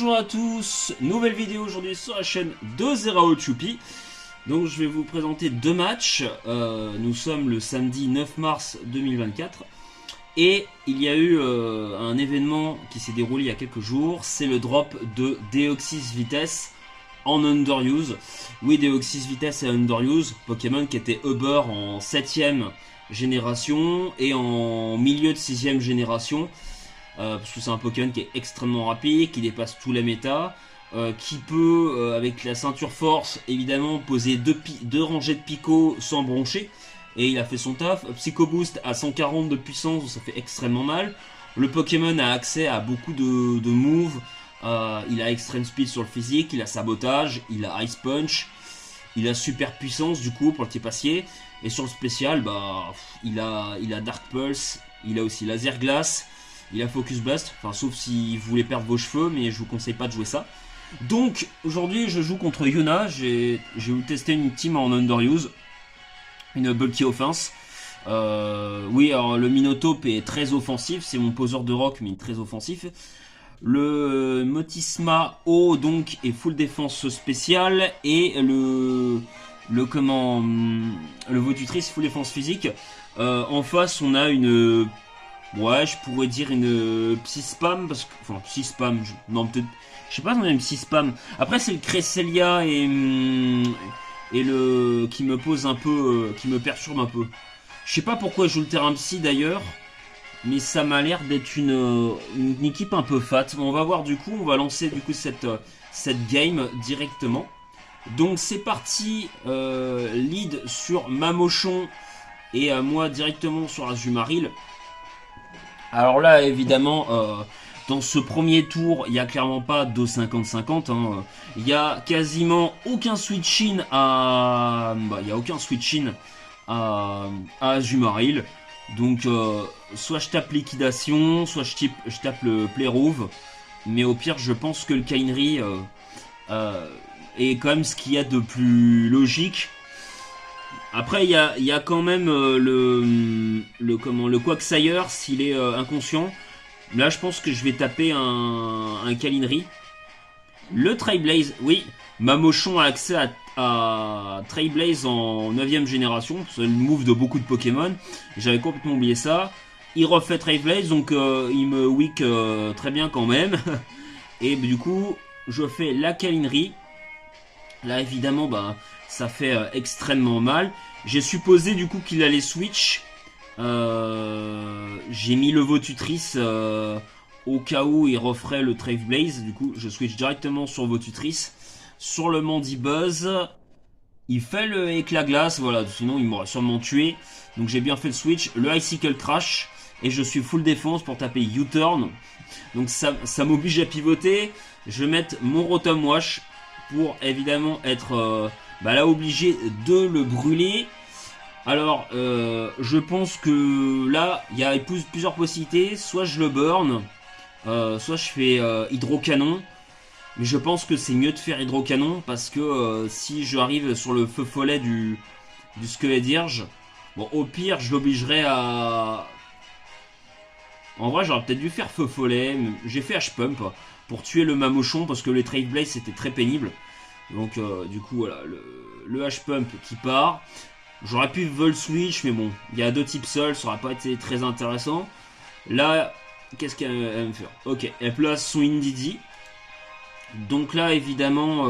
Bonjour à tous, nouvelle vidéo aujourd'hui sur la chaîne de Zerao Choupi. Donc je vais vous présenter deux matchs. Nous sommes le samedi 9 mars 2024 et il y a eu un événement qui s'est déroulé il y a quelques jours. C'est le drop de Deoxys Vitesse en Underuse. Oui, Deoxys Vitesse et Underuse, Pokémon qui était Uber en 7ème génération et en milieu de 6ème génération. Parce que c'est un Pokémon qui est extrêmement rapide, qui dépasse tous les méta, qui peut, avec la ceinture force, évidemment, poser deux rangées de pico sans broncher. Et il a fait son taf. Psycho Boost à 140 de puissance, ça fait extrêmement mal. Le Pokémon a accès à beaucoup de moves. Il a Extreme Speed sur le physique, il a Sabotage, il a Ice Punch, il a Super Puissance du coup pour le type acier. Et sur le spécial, bah, il a Dark Pulse, il a aussi Laser Glace. Il a Focus Blast, enfin sauf si vous voulez perdre vos cheveux, mais je vous conseille pas de jouer ça. Donc aujourd'hui je joue contre Yuna, j'ai voulu tester une team en Underuse, une Bulky Offense. Oui, alors le Minotape est très offensif, c'est mon poseur de rock mais très offensif. Le Motisma O donc est full défense spéciale et le Votutrice full défense physique. En face on a une... Ouais, je pourrais dire une Psy-Spam, parce que... Enfin, Psy-Spam, non, peut-être... Je sais pas si on a une Psy-Spam. Après, c'est le Cresselia et le... qui me pose un peu... qui me perturbe un peu. Je sais pas pourquoi je joue le terrain Psy, d'ailleurs. Mais ça m'a l'air d'être une équipe un peu fat. On va voir, du coup, on va lancer, du coup, cette game directement. Donc, c'est parti. Lead sur Mamochon et moi, directement sur Azumarill. Alors là, évidemment, dans ce premier tour, il n'y a clairement pas de 50-50. Hein. Il n'y a quasiment aucun switch-in à... Bah, il y a aucun switch-in à Azumarill. Donc, soit je tape Liquidation, soit je tape le Playrove. Mais au pire, je pense que le Kainri est quand même ce qu'il y a de plus logique. Après, il y a quand même le Quagsire s'il est inconscient. Là, je pense que je vais taper un Kalinri. Le Trailblaze, oui. Mamochon a accès à Trailblaze en 9ème génération. C'est le move de beaucoup de Pokémon. J'avais complètement oublié ça. Il refait Trailblaze, donc il me weak très bien quand même. Et du coup, je fais la Kalinri. Là, évidemment, bah... ça fait extrêmement mal. J'ai supposé du coup qu'il allait switch. J'ai mis le Votutrice au cas où il referait le Trailblaze. Du coup, je switch directement sur Votutrice. Sur le Mandibuzz, il fait le éclat glace. Voilà, sinon il m'aurait sûrement tué. Donc j'ai bien fait le switch. Le Icicle Crash. Et je suis full défense pour taper U-Turn. Donc ça m'oblige à pivoter. Je vais mettre mon Rotom Wash pour évidemment être... bah là obligé de le brûler. Alors je pense que là il y a plusieurs possibilités. Soit je le burn, soit je fais hydrocanon. Mais je pense que c'est mieux de faire hydrocanon parce que si j'arrive sur le feu follet du squelette vierge, bon au pire je l'obligerai à... En vrai j'aurais peut-être dû faire feu follet. J'ai fait H-Pump pour tuer le Mamochon parce que les Trailblaze c'était très pénible. Donc du coup voilà le H-Pump qui part. J'aurais pu Vol Switch mais bon il y a deux types seuls, ça aurait pas été très intéressant. Là qu'est-ce qu'elle va me faire? Ok, elle place son Indeedee. Donc là évidemment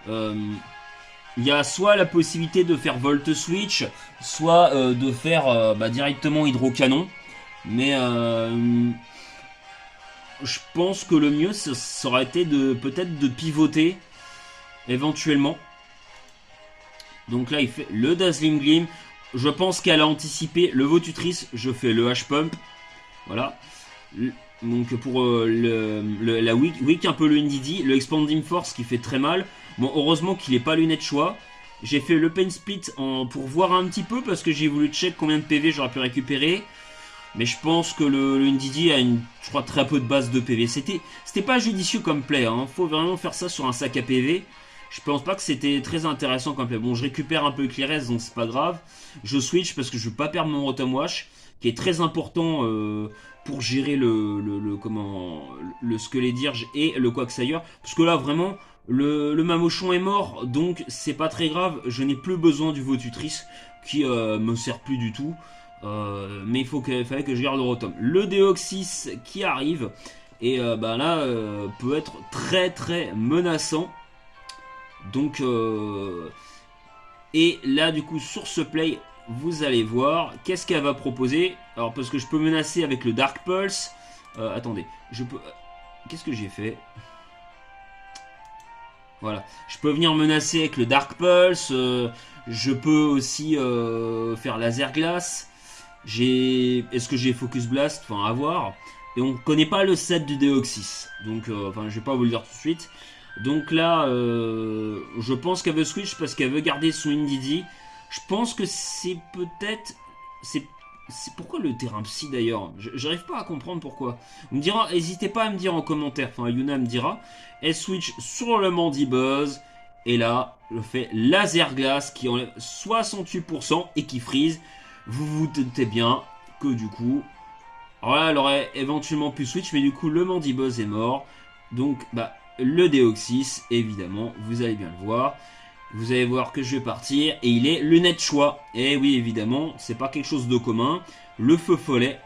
il y a soit la possibilité de faire Volt Switch, soit de faire directement Hydrocanon. Mais je pense que le mieux ça aurait été peut-être de pivoter éventuellement. Donc là il fait le Dazzling Gleam. Je pense qu'elle a anticipé le Votutrice. Je fais le H-Pump. Voilà. Donc pour la weak un peu le Indeedee. Le Expanding Force qui fait très mal. Bon heureusement qu'il n'est pas lunettes choix. J'ai fait le Pain Split pour voir un petit peu. Parce que j'ai voulu check combien de PV j'aurais pu récupérer. Mais je pense que le Indeedee a je crois très peu de base de PV. C'était pas judicieux comme play. Hein. Faut vraiment faire ça sur un sac à PV. Je pense pas que c'était très intéressant comme play. Bon, je récupère un peu Clérès, donc c'est pas grave. Je switch parce que je veux pas perdre mon Rotom Wash. qui est très important pour gérer le Skelédirge et le Quagsire. Parce que là, vraiment, le Mamochon est mort, donc c'est pas très grave. Je n'ai plus besoin du Votutrice, qui me sert plus du tout. Mais fallait que je garde le Rotom. Le Deoxys qui arrive, et bah là, peut être très très menaçant. Donc, et là, du coup, sur ce play, vous allez voir qu'est-ce qu'elle va proposer. Alors, parce que je peux menacer avec le Dark Pulse. Attendez, je peux. Qu'est-ce que j'ai fait? Voilà, je peux venir menacer avec le Dark Pulse. Je peux aussi faire Laser Glace. Est-ce que j'ai Focus Blast? Enfin, à voir. Et on connaît pas le set du Deoxys. Donc, enfin, je vais pas vous le dire tout de suite. Donc là, je pense qu'elle veut switch parce qu'elle veut garder son Indeedee. Je pense que c'est peut-être... C'est pourquoi le terrain psy d'ailleurs? J'arrive pas à comprendre pourquoi. On me dira, n'hésitez pas à me dire en commentaire. Enfin, Yuna me dira. Elle switch sur le Mandibuzz. Et là, je fais Laser Glace qui enlève 68% et qui freeze. Vous vous doutez bien que du coup... Alors là, elle aurait éventuellement pu switch, mais du coup, le Mandibuzz est mort. Donc, bah... le Deoxys, évidemment, vous allez bien le voir. Vous allez voir que je vais partir. Et il est le net choix. Et oui, évidemment, c'est pas quelque chose de commun. Le feu follet.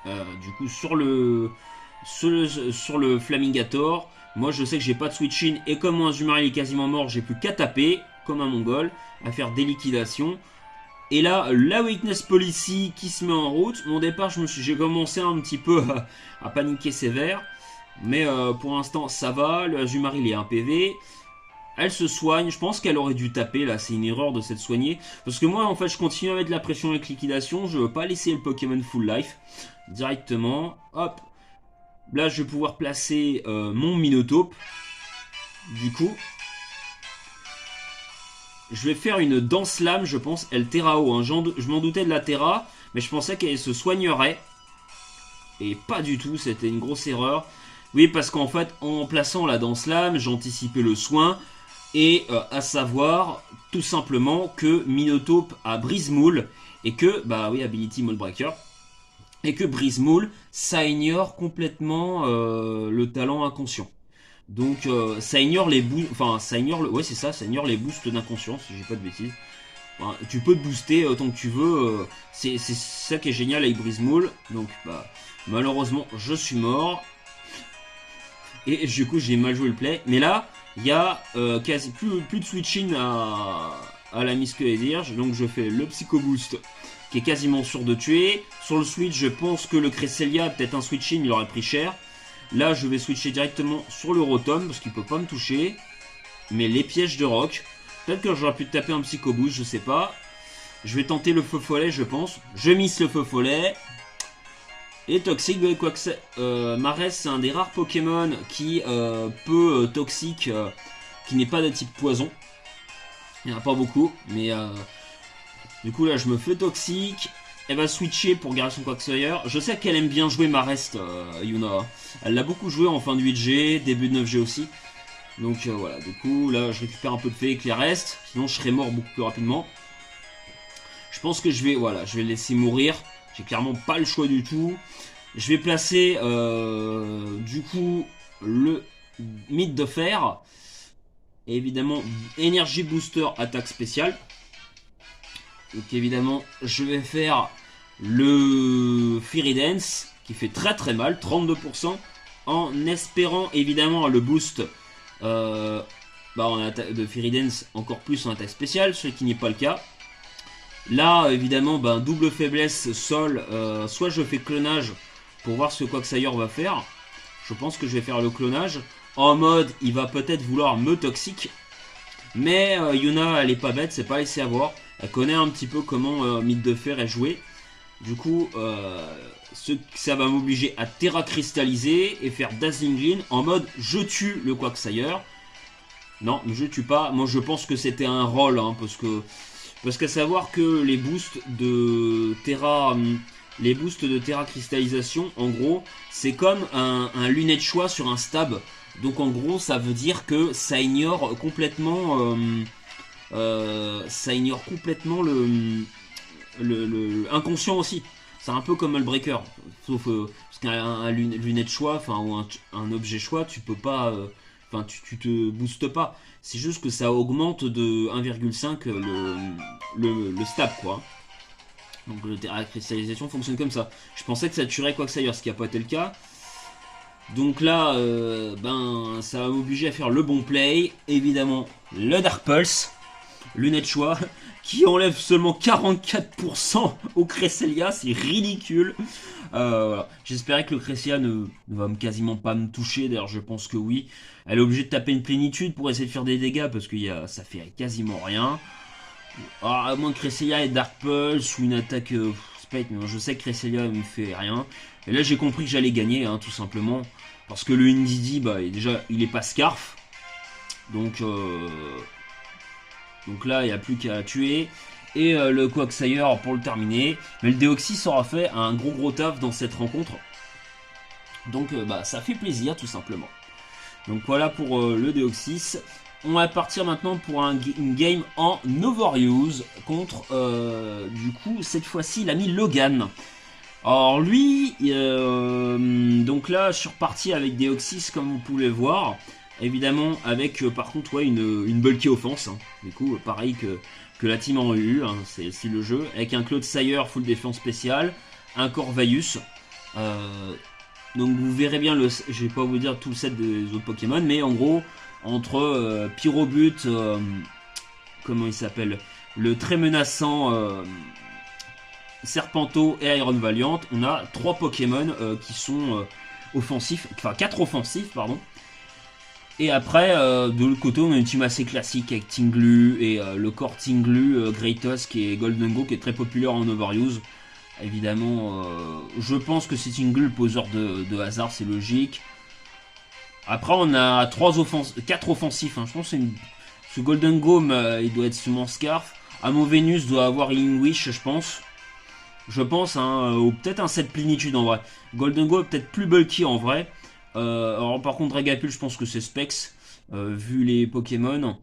Du coup, sur le Flamingator, moi je sais que j'ai pas de switch-in. Et comme mon Azumarill est quasiment mort, j'ai plus qu'à taper, comme un mongol, à faire des liquidations. Et là, la Weakness Policy qui se met en route. Mon départ, j'ai commencé un petit peu à paniquer sévère. Mais pour l'instant, ça va. Le Azumarill est 1 PV. Elle se soigne. Je pense qu'elle aurait dû taper. Là, c'est une erreur de s'être soignée. Parce que moi, en fait, je continue à mettre de la pression avec liquidation. Je veux pas laisser le Pokémon full life. Directement. Hop. Là, je vais pouvoir placer mon Minotaur. Du coup, je vais faire une Danse Lame, je pense. Elle Terrao. Hein. Je m'en doutais de la Terra. Mais je pensais qu'elle se soignerait. Et pas du tout. C'était une grosse erreur. Oui, parce qu'en fait, en plaçant la Danse Lame, j'anticipais le soin. Et à savoir, tout simplement, que Minotaur a Brise Moule. Et que, bah oui, Ability Mold Breaker. Et que Brise Moule, ça ignore complètement le talent inconscient. Donc, ça ignore les boosts. Enfin, ça ignore le. Ouais, c'est ça, ça ignore les boosts d'inconscience, si j'ai pas de bêtises. Enfin, tu peux te booster autant que tu veux. C'est ça qui est génial avec Brise Moule. Donc, bah, malheureusement, je suis mort. Et du coup, j'ai mal joué le play. Mais là, il y a quasi plus de switching à la Miss Skelédirge. Donc, je fais le Psycho Boost qui est quasiment sûr de tuer. Sur le switch, je pense que le Cresselia, peut-être un switching, il aurait pris cher. Là, je vais switcher directement sur le Rotom parce qu'il peut pas me toucher. Mais les pièges de rock. Peut-être que j'aurais pu taper un Psycho Boost, je sais pas. Je vais tenter le feu follet, je pense. Je miss le feu follet. Et toxique, quoi que c'est. Marès, c'est un des rares Pokémon qui peut toxique, qui n'est pas de type poison. Il n'y en a pas beaucoup, mais du coup là je me fais toxique. Elle va switcher pour garder son Quagsire. Je sais qu'elle aime bien jouer Marest, Yuna. Elle l'a beaucoup joué en fin de 8G, début de 9G aussi. Donc voilà, du coup là je récupère un peu de fée avec les restes. Sinon je serais mort beaucoup plus rapidement. Je pense que je vais le laisser mourir. J'ai clairement pas le choix du tout. Je vais placer du coup le mythe de fer. Et évidemment, énergie booster, attaque spéciale. Donc évidemment, je vais faire le Fairy Dance qui fait très très mal, 32%. En espérant évidemment le boost de Fairy Dance encore plus en attaque spéciale, ce qui n'est pas le cas. Là, évidemment, double faiblesse sol. Soit je fais clonage pour voir ce que Quagsire va faire. Je pense que je vais faire le clonage. En mode, il va peut-être vouloir me toxique. Mais Yuna, elle est pas bête, c'est pas laissé avoir. Elle connaît un petit peu comment Mythe de Fer est joué. Du coup, ça va m'obliger à Terra cristalliser et faire Dazzling Gleam en mode je tue le Quagsire. Non, je tue pas. Moi, je pense que c'était un roll, hein, parce qu'à savoir que les boosts de Terra cristallisation, en gros, c'est comme un lunette choix sur un stab. Donc en gros, ça veut dire que ça ignore complètement, inconscient aussi. C'est un peu comme le breaker, sauf parce qu'un lunette choix, enfin ou un objet choix, tu peux pas, enfin tu te boostes pas. C'est juste que ça augmente de 1,5 le stab quoi. Donc la cristallisation fonctionne comme ça. Je pensais que ça tuerait quoi que ça aille, ce qui n'a pas été le cas. Donc là, ben ça va m'obliger à faire le bon play. Évidemment, le Dark Pulse, lunette choix, qui enlève seulement 44% au Cresselia, c'est ridicule. Voilà. J'espérais que le Cresselia ne va quasiment pas me toucher, d'ailleurs je pense que oui. Elle est obligée de taper une plénitude pour essayer de faire des dégâts, parce que ça fait quasiment rien. Alors, à moins que Cresselia ait Dark Pulse ou une attaque Spate, mais je sais que Cresselia me fait rien. Et là j'ai compris que j'allais gagner, hein, tout simplement. Parce que le Ndidi, bah, déjà, il est pas Scarf. Donc là, il n'y a plus qu'à tuer. Et le Quagsire pour le terminer. Mais le Deoxys aura fait un gros taf dans cette rencontre. Donc bah, ça fait plaisir tout simplement. Donc voilà pour le Deoxys. On va partir maintenant pour une game en Overuse contre, du coup, cette fois-ci, l'ami Logan. Alors lui, donc là, je suis reparti avec Deoxys comme vous pouvez voir. Évidemment, avec par contre ouais, une bulky offense. Hein. Du coup, pareil que la team en EU, hein, c'est le jeu. Avec un Clodsire full défense spéciale, un Corvus. Donc vous verrez bien, je vais pas vous dire tout le set des autres Pokémon, mais en gros, entre Pyrobut, comment il s'appelle, le très menaçant Serpento et Iron Valiant, on a 3 Pokémon qui sont offensifs, enfin 4 offensifs, pardon. Et après, de l'autre côté, on a une team assez classique avec Tinglu et le corps Tinglu, Greatusk et Goldengo qui est très populaire en Overuse. Évidemment, je pense que c'est Tinglu le poseur de hasard, c'est logique. Après, on a 4 offensifs. Hein. Je pense que ce Goldengo, il doit être sûrement Scarf. Amovenus doit avoir Healing Wish, je pense. Hein, ou peut-être un set Plénitude en vrai. Goldengo est peut-être plus bulky en vrai. Alors par contre Dragapult je pense que c'est Specs vu les Pokémon.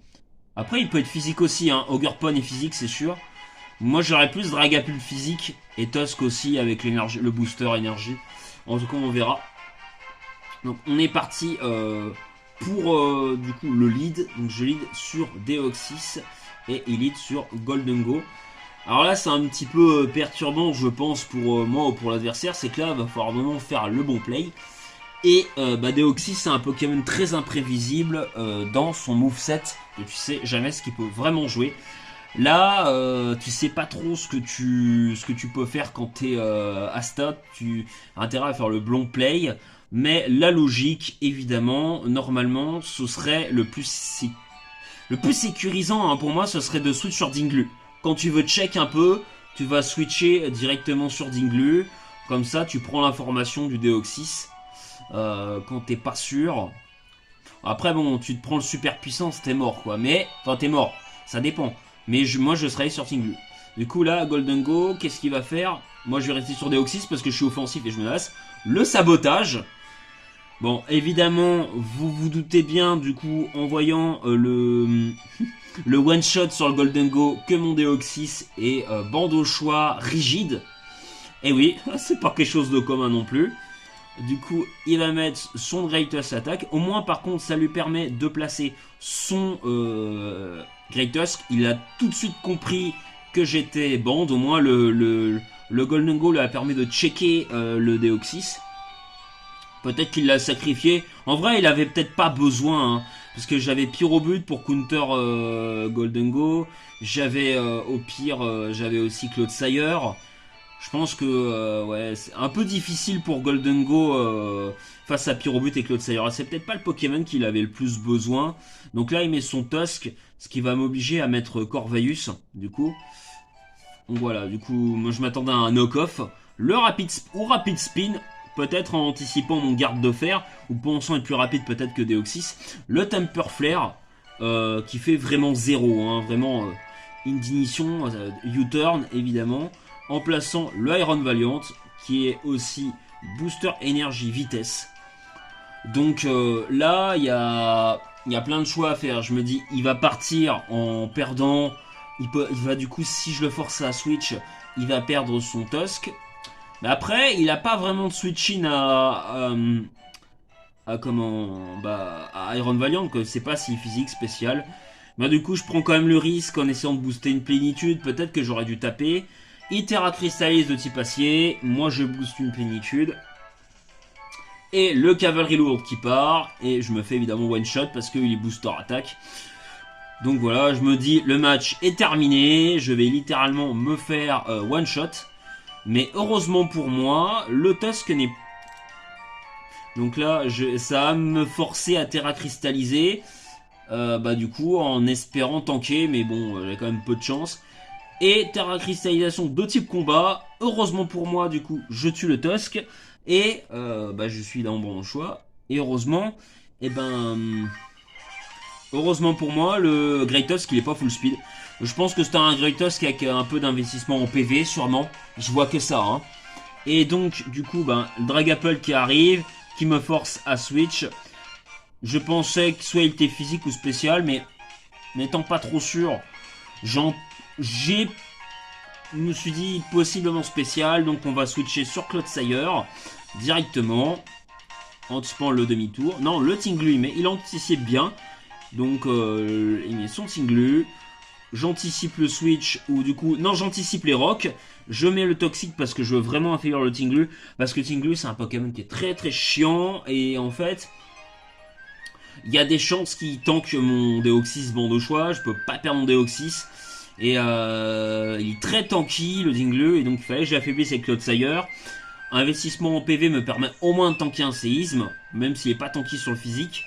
Après il peut être physique aussi hein. Ogerpon est physique c'est sûr. Moi j'aurais plus Dragapult physique et Tusk aussi avec l'énergie, le booster énergie. En tout cas on verra. Donc on est parti pour du coup le lead. Donc je lead sur Deoxys et il lead sur Goldengo. Alors là c'est un petit peu perturbant je pense pour moi ou pour l'adversaire. C'est que là il va falloir vraiment faire le bon play. Et Deoxys c'est un Pokémon très imprévisible dans son moveset. Et tu sais jamais ce qu'il peut vraiment jouer. Là, tu sais pas trop ce que tu peux faire quand t'es à stat. Tu as intérêt à faire le bon play. Mais la logique, évidemment, normalement, ce serait le plus sécurisant hein, pour moi, ce serait de switch sur Dinglu. Quand tu veux check un peu, tu vas switcher directement sur Dinglu. Comme ça, tu prends l'information du Deoxys. Quand t'es pas sûr. Après bon tu te prends le super puissance t'es mort quoi. Mais enfin t'es mort ça dépend. Mais moi je serais sur Tinglu. Du coup là Goldengo qu'est-ce qu'il va faire? Moi je vais rester sur Deoxys parce que je suis offensif et je me lasse. Le sabotage. Bon évidemment vous vous doutez bien du coup en voyant le one shot sur le Goldengo que mon Deoxys est bandeau choix rigide. Et oui c'est pas quelque chose de commun non plus. Du coup, il va mettre son Greatusk attaque. Au moins, par contre, ça lui permet de placer son Greatusk. Il a tout de suite compris que j'étais bande. Au moins, le Goldengo lui a permis de checker le Deoxys. Peut-être qu'il l'a sacrifié. En vrai, il avait peut-être pas besoin. Hein, parce que j'avais Pyrobut pour counter Goldengo. J'avais, au pire, j'avais aussi Clodsire. Je pense que ouais, c'est un peu difficile pour Goldengo face à Pyrobut et Clodsire. C'est peut-être pas le Pokémon qu'il avait le plus besoin. Donc là, il met son Tusk, ce qui va m'obliger à mettre Corvus, du coup. Donc voilà, du coup, moi je m'attendais à un knock-off. Le Rapid Spin, peut-être en anticipant mon garde de fer, ou pensant être plus rapide peut-être que Deoxys. Le Temper Flare, qui fait vraiment 0, hein, vraiment Ignition, U-turn évidemment. En plaçant le Iron Valiant, qui est aussi Booster Énergie Vitesse. Donc là, il y a plein de choix à faire. Je me dis, il va partir en perdant il va du coup, si je le force à switch, il va perdre son Tusk. Mais après, il a pas vraiment de switch-in à comment, bah, à Iron Valiant, que c'est pas si physique spécial. Mais du coup, je prends quand même le risque en essayant de booster une plénitude. Peut-être que j'aurais dû taper. Il Terra cristallise de type acier. Moi, je booste une plénitude. Et le cavalerie lourde qui part. Et je me fais évidemment one shot parce qu'il est booster attaque. Donc voilà, je me dis, le match est terminé. Je vais littéralement me faire one shot. Mais heureusement pour moi, le Tusk n'est... Donc là, ça va me forcer à Terra cristalliser. Bah du coup, en espérant tanker, mais bon, j'ai quand même peu de chance. Et Terra cristallisation de type combat. Heureusement pour moi, du coup, je tue le Tusk. Et bah je suis là en bon choix. Et heureusement, et heureusement pour moi, le Great Tusk, il est pas full speed. Je pense que c'est un Great Tusk avec un peu d'investissement en PV, sûrement. Je vois que ça, hein. Et donc, du coup, ben, le Dragapult qui arrive, qui me force à switch. Je pensais que soit il était physique ou spécial, mais n'étant pas trop sûr, je me suis dit possiblement spécial, donc on va switcher sur Clodsire directement, anticipant le demi-tour. Non, le Tinglu, mais il anticipe bien, donc il met son Tinglu. J'anticipe le switch, ou du coup, non, j'anticipe les rocks. Je mets le toxique parce que je veux vraiment affaiblir le Tinglu, parce que Tinglu c'est un Pokémon qui est très très chiant, et en fait... Il y a des chances qu'il tank mon Deoxys bande au choix, je peux pas perdre mon Deoxys. Et il est très tanky le Tinglu, et donc il fallait que j'affaiblisse avec Clodsire. Investissement en PV me permet au moins de tanker un séisme, même s'il n'est pas tanky sur le physique.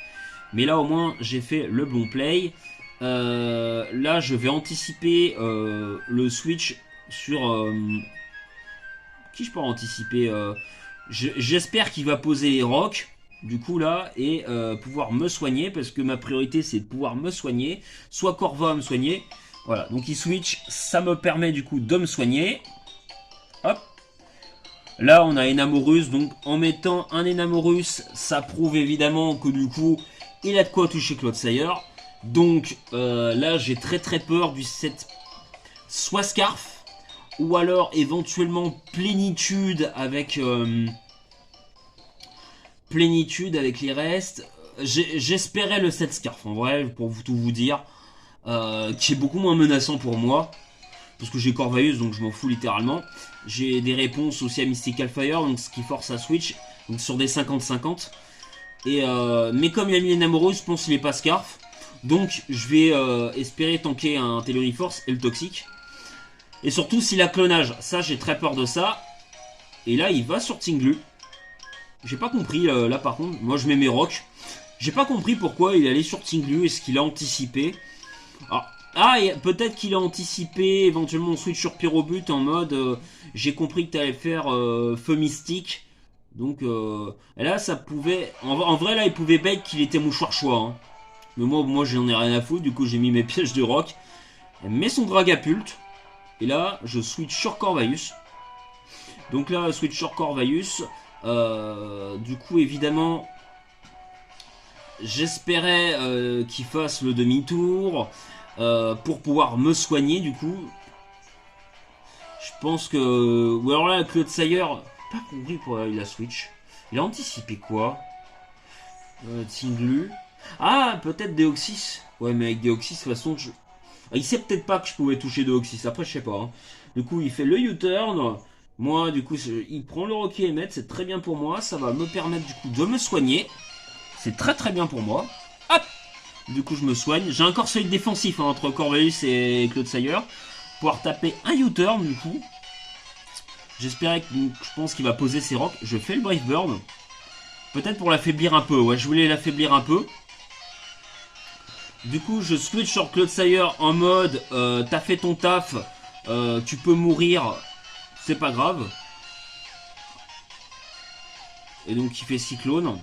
Mais là au moins j'ai fait le bon play. Là je vais anticiper le switch sur... qui je peux anticiper j'espère qu'il va poser les rocks. Du coup là, et pouvoir me soigner, parce que ma priorité c'est de pouvoir me soigner, soit Corva me soigner, voilà, donc il switch, ça me permet du coup de me soigner, hop, là on a Enamorus, donc en mettant un Enamorus, ça prouve évidemment que du coup, il a de quoi toucher Clodsire, donc là j'ai très très peur du set, soit Scarf, ou alors éventuellement Plénitude avec... Plénitude avec les restes. J'espérais le 7 Scarf en vrai, pour tout vous dire, qui est beaucoup moins menaçant pour moi, parce que j'ai Corvaeus donc je m'en fous littéralement. J'ai des réponses aussi à Mystical Fire, donc ce qui force à switch, donc sur des 50-50. Mais comme il a mis Enamorus, je pense qu'il n'est pas Scarf, donc je vais espérer tanker un Telluri Force et le toxique. Et surtout s'il a clonage, ça j'ai très peur de ça. Et là il va sur Tinglu. J'ai pas compris là par contre, moi je mets mes rocks. J'ai pas compris pourquoi il allait sur Tinglu, est-ce qu'il a anticipé. Peut-être qu'il a anticipé éventuellement switch sur Pyrobut en mode j'ai compris que t'allais faire feu mystique. Donc là ça pouvait, en vrai là il pouvait bait qu'il était mouchoir choix. Hein. Mais moi j'en ai rien à foutre, du coup j'ai mis mes pièges de rock. Elle met son Dragapult. Et là je switch sur Corvaeus. Donc là switch sur Corvaeus. Du coup évidemment j'espérais qu'il fasse le demi-tour pour pouvoir me soigner du coup. Je pense que... Ou alors là Clodsire, pas compris pourquoi il a switch. Il a anticipé quoi Tinglu. Ah peut-être Deoxys. Ouais mais avec Deoxys de toute façon je... il sait peut-être pas que je pouvais toucher Deoxys, après je sais pas hein. Du coup il fait le U-turn. Moi, du coup, il prend le Rocky Emmet, c'est très bien pour moi. Ça va me permettre, du coup, de me soigner. C'est très très bien pour moi. Hop! Du coup, je me soigne. J'ai encore seuil défensif hein, entre Corvaeus et Clodsire. Pouvoir taper un U-turn, du coup. J'espérais que... Je pense qu'il va poser ses rocks. Je fais le Brave Bird. Peut-être pour l'affaiblir un peu. Ouais, je voulais l'affaiblir un peu. Du coup, je switch sur Clodsire en mode t'as fait ton taf. Tu peux mourir... C'est pas grave. Et donc il fait cyclone.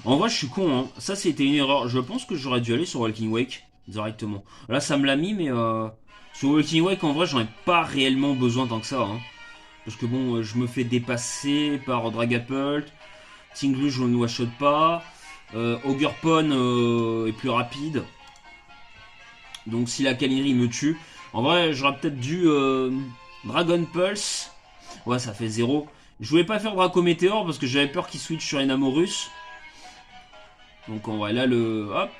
En vrai je suis con hein. Ça c'était une erreur. Je pense que j'aurais dû aller sur Walking Wake directement. Là ça me l'a mis mais sur Walking Wake en vrai j'en ai pas réellement besoin tant que ça hein. Parce que bon je me fais dépasser par Dragapult. Tinglu je ne one-shot pas. Ogurpon est plus rapide. Donc si la Canerie me tue, en vrai j'aurais peut-être dû Dragon Pulse. Ouais, ça fait 0. Je voulais pas faire Draco Météor parce que j'avais peur qu'il switch sur Enamorus. Donc en vrai là hop.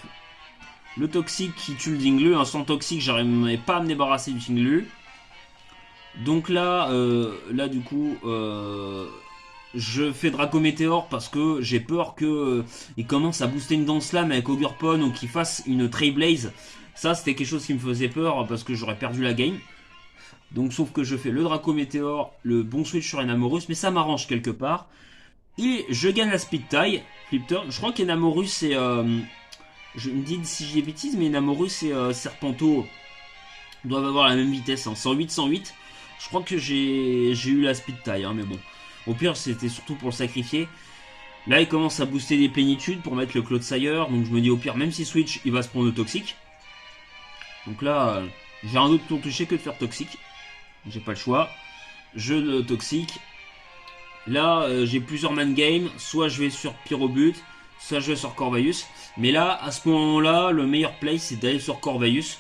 Le toxique qui tue le Dinglu. Un sans toxique, j'arrivais pas à me débarrasser du Dinglu. Donc là, du coup, je fais Draco Météor parce que j'ai peur qu'il commence à booster une Danse Lame avec Ogerpon ou qu'il fasse une Trailblaze. Ça, c'était quelque chose qui me faisait peur parce que j'aurais perdu la game. Donc, sauf que je fais le Draco Météor, le bon switch sur Enamorus, mais ça m'arrange quelque part. Et je gagne la Speed Tie, Flip Turn. Je crois qu'Enamorus et... je me dis si j'ai des bêtises, mais Enamorus et Serpento doivent avoir la même vitesse, hein, 108. Je crois que j'ai eu la Speed Tie, hein, mais bon. Au pire, c'était surtout pour le sacrifier. Là, il commence à booster des plénitudes pour mettre le Clodsire. Donc je me dis au pire, même si switch, il va se prendre le toxique. Donc là, j'ai un autre tour touché que de faire toxique. J'ai pas le choix. Je le toxique. Là, j'ai plusieurs man game. Soit je vais sur Pyrobut, soit je vais sur Corvus. Mais là, à ce moment-là, le meilleur play, c'est d'aller sur Corvus.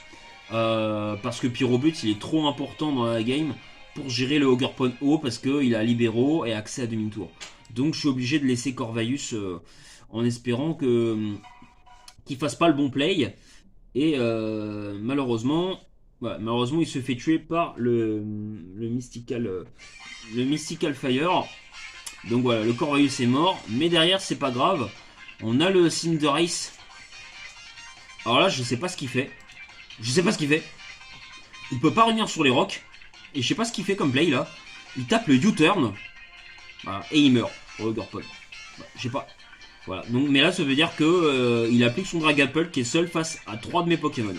Parce que Pyrobut, il est trop important dans la game pour gérer le Ogerpon haut parce qu'il a libéraux et accès à demi-tour. Donc je suis obligé de laisser Corvus en espérant qu'il fasse pas le bon play. Et malheureusement, il se fait tuer par le Mystical Fire. Donc voilà, le Corvus est mort. Mais derrière, c'est pas grave. On a le Cinderace. Alors là, je sais pas ce qu'il fait. Il peut pas revenir sur les rocs. Et je sais pas ce qu'il fait comme play là. Il tape le U-turn. Voilà, et il meurt. Ogerpon. Je sais pas. Voilà. Donc, mais là, ça veut dire que il applique son Dragapult qui est seul face à 3 de mes Pokémon.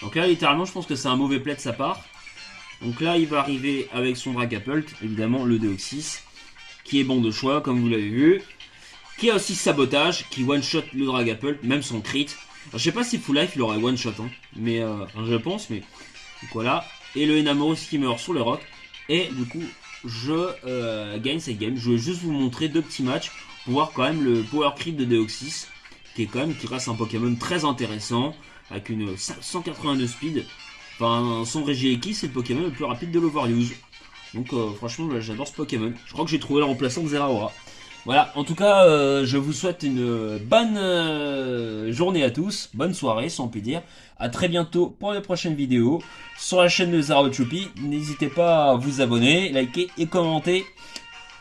Donc là, littéralement, je pense que c'est un mauvais play de sa part. Donc là, il va arriver avec son Dragapult. Évidemment, le Deoxys. Qui est bon de choix, comme vous l'avez vu. Qui a aussi Sabotage. Qui one-shot le Dragapult. Même son crit. Alors, je sais pas si Full Life, il aurait one-shot. Hein, mais je pense. Mais donc, voilà. Et le Enamorus qui meurt sur le rock. Et du coup, je gagne cette game. Je vais juste vous montrer 2 petits matchs pour voir quand même le Power Creep de Deoxys. Qui reste un Pokémon très intéressant. Avec une 182 speed. Enfin, son Regieleki, c'est le Pokémon le plus rapide de l'Overuse. Donc franchement, j'adore ce Pokémon. Je crois que j'ai trouvé le remplaçant de Zeraora. Voilà, en tout cas, je vous souhaite une bonne journée à tous, bonne soirée, si on peut dire. À très bientôt pour les prochaines vidéos sur la chaîne de Zeraochupi. N'hésitez pas à vous abonner, liker et commenter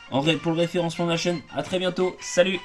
pour le référencement de la chaîne. À très bientôt, salut!